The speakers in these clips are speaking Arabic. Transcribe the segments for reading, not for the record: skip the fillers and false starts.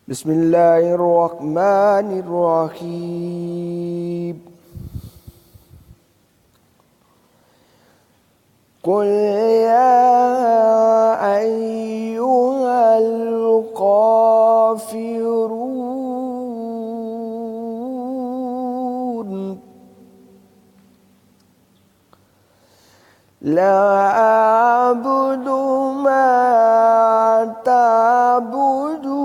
بسم الله الرحمن الرحيم. قل يا أيها الكافرون لا أعبد ما تعبدون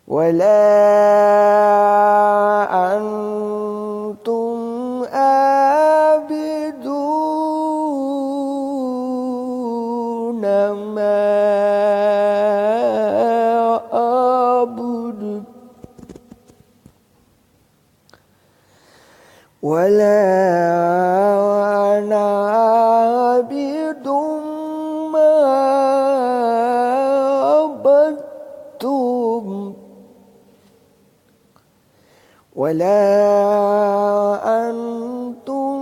ولا أنتم عابدون ما أعبد ولا أنا عابد ما عبدتم ولا أنتم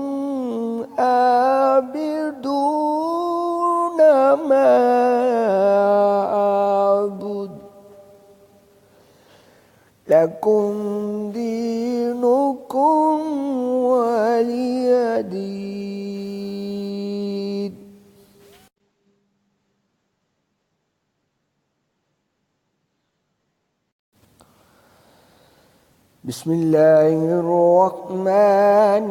عابدون ما أعبد لكم دينكم ولي دين. بسم الله الرحمن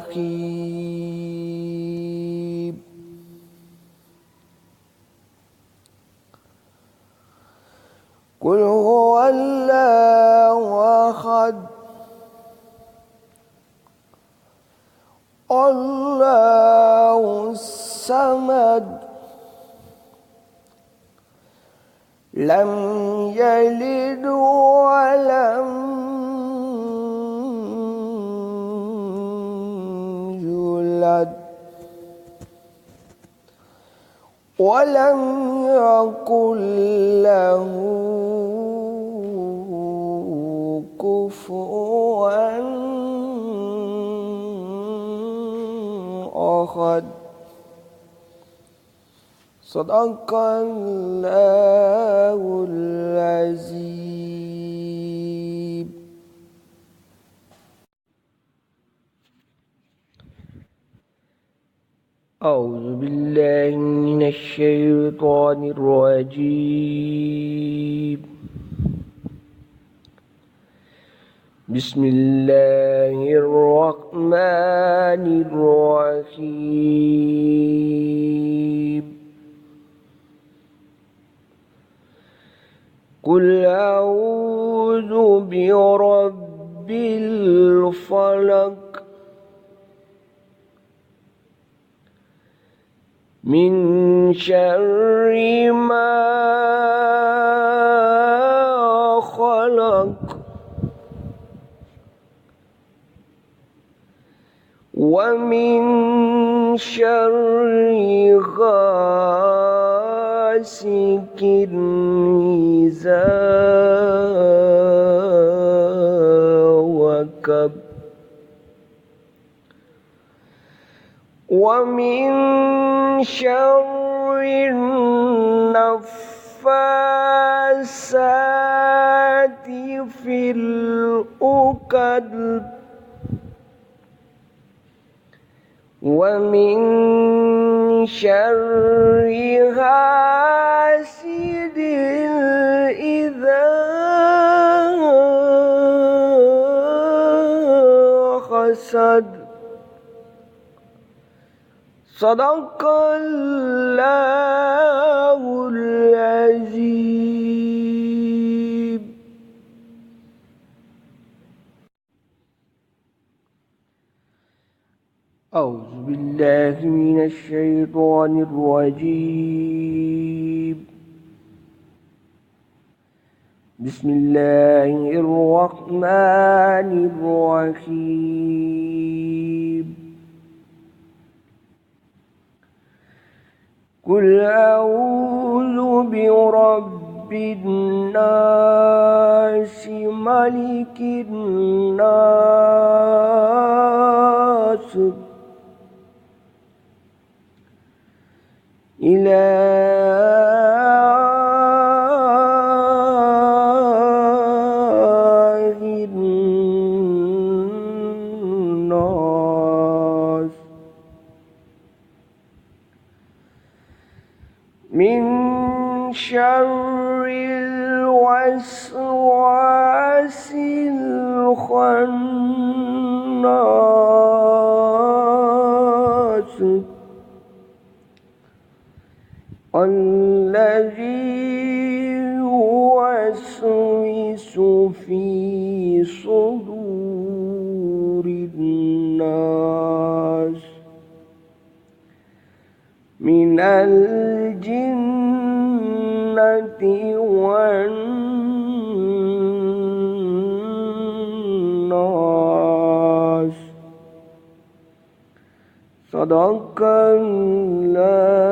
الرحيم. قل هو الله أحد الله الصمد لم يلد ولم يولد ولم يكن له كفوا أحد. صدق الله العظيم. أعوذ بالله من الشيطان الرجيم. بسم الله الرحمن الرحيم. قل أعوذ برب الفلق من شر ما خلق ومن شر غاسق إذا وقب ومن شر النفاثات في العقد ومن شر حاسد إذا حسد. صدق الله العظيم. أعوذ بالله من الشيطان الرجيم. بسم الله الرحمن الرحيم. قل أعوذ برب الناس ملك الناس إله الناس من شر الوسواس الخناس الذي يوسوس في صدور الناس من الجنة والناس. صدق الله.